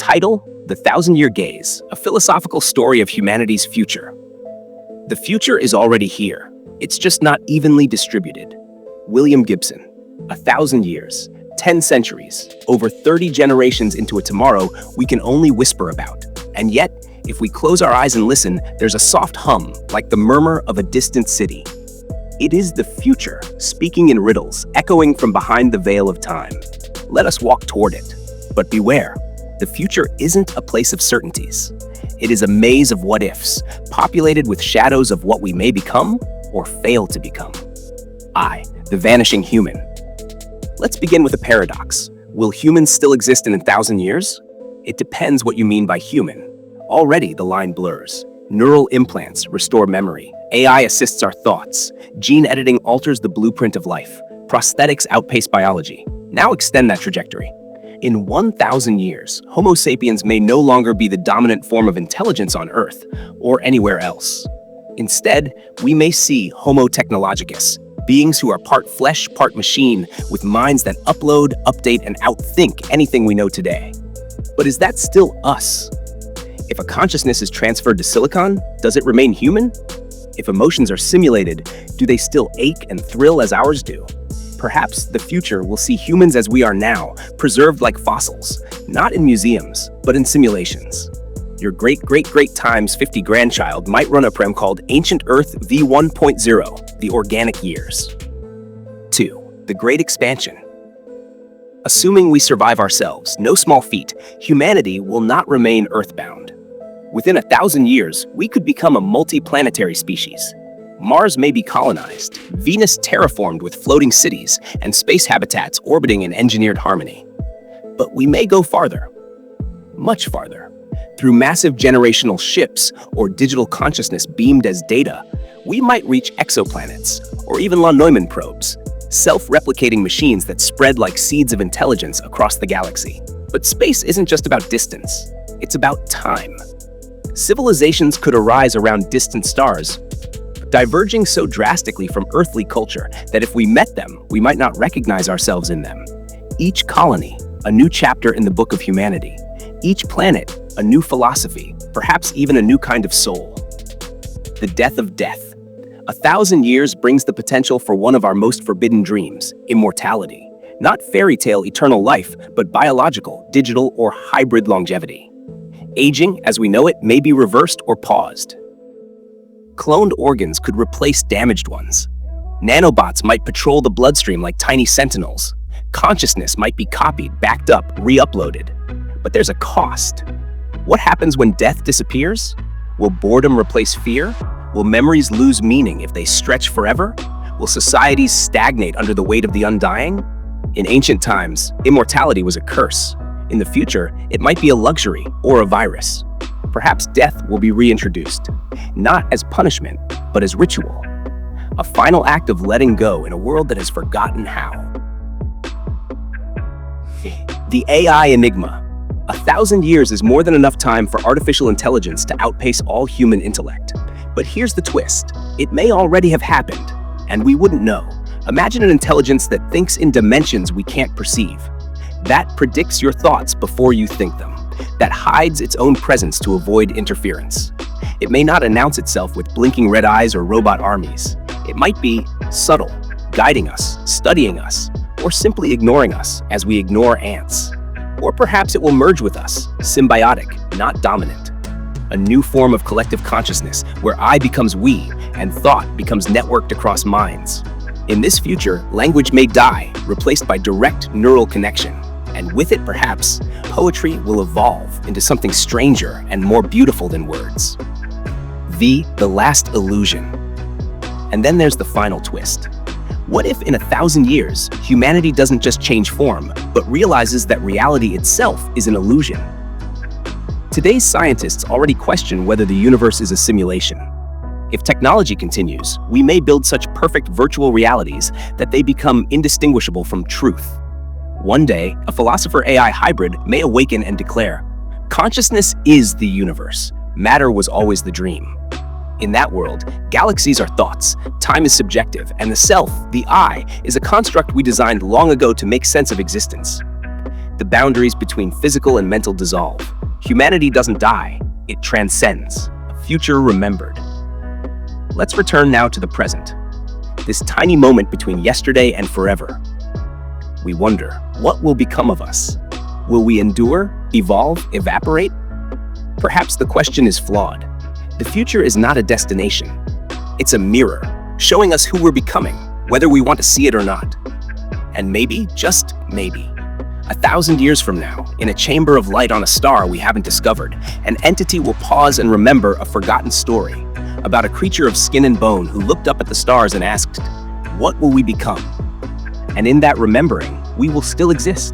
Title: The Thousand-Year Gaze, a philosophical story of humanity's future. The future is already here. It's just not evenly distributed. William Gibson. 1,000 years, 10 centuries, over 30 generations into a tomorrow we can only whisper about. And yet, if we close our eyes and listen, there's a soft hum, like the murmur of a distant city. It is the future, speaking in riddles, echoing from behind the veil of time. Let us walk toward it. But beware, the future isn't a place of certainties. It is a maze of what-ifs, populated with shadows of what we may become or fail to become. I, the vanishing human. Let's begin with a paradox. Will humans still exist in 1,000 years? It depends what you mean by human. Already the line blurs. Neural implants restore memory. AI assists our thoughts. Gene editing alters the blueprint of life. Prosthetics outpace biology. Now extend that trajectory. In 1,000 years, Homo sapiens may no longer be the dominant form of intelligence on Earth or anywhere else. Instead, we may see Homo technologicus, beings who are part flesh, part machine, with minds that upload, update, and outthink anything we know today. But is that still us? If a consciousness is transferred to silicon, does it remain human? If emotions are simulated, do they still ache and thrill as ours do? Perhaps the future will see humans as we are now, preserved like fossils, not in museums, but in simulations. Your great-great-great times 50 grandchild might run a program called Ancient Earth v1.0, the organic years. 2. The Great Expansion. Assuming we survive ourselves, no small feat, humanity will not remain earthbound. Within 1,000 years, we could become a multi-planetary species. Mars may be colonized, Venus terraformed with floating cities, and space habitats orbiting in engineered harmony. But we may go farther, much farther. Through massive generational ships or digital consciousness beamed as data, we might reach exoplanets, or even La Neumann probes, self-replicating machines that spread like seeds of intelligence across the galaxy. But space isn't just about distance, it's about time. Civilizations could arise around distant stars, diverging so drastically from earthly culture that if we met them, we might not recognize ourselves in them. Each colony, a new chapter in the book of humanity. Each planet, a new philosophy, perhaps even a new kind of soul. The death of death. 1,000 years brings the potential for one of our most forbidden dreams, immortality. Not fairy tale eternal life, but biological, digital, or hybrid longevity. Aging, as we know it, may be reversed or paused. Cloned organs could replace damaged ones. Nanobots might patrol the bloodstream like tiny sentinels. Consciousness might be copied, backed up, re-uploaded. But there's a cost. What happens when death disappears? Will boredom replace fear? Will memories lose meaning if they stretch forever? Will societies stagnate under the weight of the undying? In ancient times, immortality was a curse. In the future, it might be a luxury or a virus. Perhaps death will be reintroduced, not as punishment, but as ritual. A final act of letting go in a world that has forgotten how. The AI enigma. 1,000 years is more than enough time for artificial intelligence to outpace all human intellect. But here's the twist. It may already have happened, and we wouldn't know. Imagine an intelligence that thinks in dimensions we can't perceive. That predicts your thoughts before you think them. That hides its own presence to avoid interference. It may not announce itself with blinking red eyes or robot armies. It might be subtle, guiding us, studying us, or simply ignoring us as we ignore ants. Or perhaps it will merge with us, symbiotic, not dominant. A new form of collective consciousness where I becomes we and thought becomes networked across minds. In this future, language may die, replaced by direct neural connection. And with it, perhaps, poetry will evolve into something stranger and more beautiful than words. The last illusion. And then there's the final twist. What if in 1,000 years, humanity doesn't just change form, but realizes that reality itself is an illusion? Today's scientists already question whether the universe is a simulation. If technology continues, we may build such perfect virtual realities that they become indistinguishable from truth. One day, a philosopher-AI hybrid may awaken and declare, "Consciousness is the universe. Matter was always the dream." In that world, galaxies are thoughts, time is subjective, and the self, the I, is a construct we designed long ago to make sense of existence. The boundaries between physical and mental dissolve. Humanity doesn't die, it transcends, a future remembered. Let's return now to the present, this tiny moment between yesterday and forever. We wonder, what will become of us? Will we endure, evolve, evaporate? Perhaps the question is flawed. The future is not a destination. It's a mirror, showing us who we're becoming, whether we want to see it or not. And maybe, just maybe, 1,000 years from now, in a chamber of light on a star we haven't discovered, an entity will pause and remember a forgotten story about a creature of skin and bone who looked up at the stars and asked, "What will we become?" And in that remembering, we will still exist.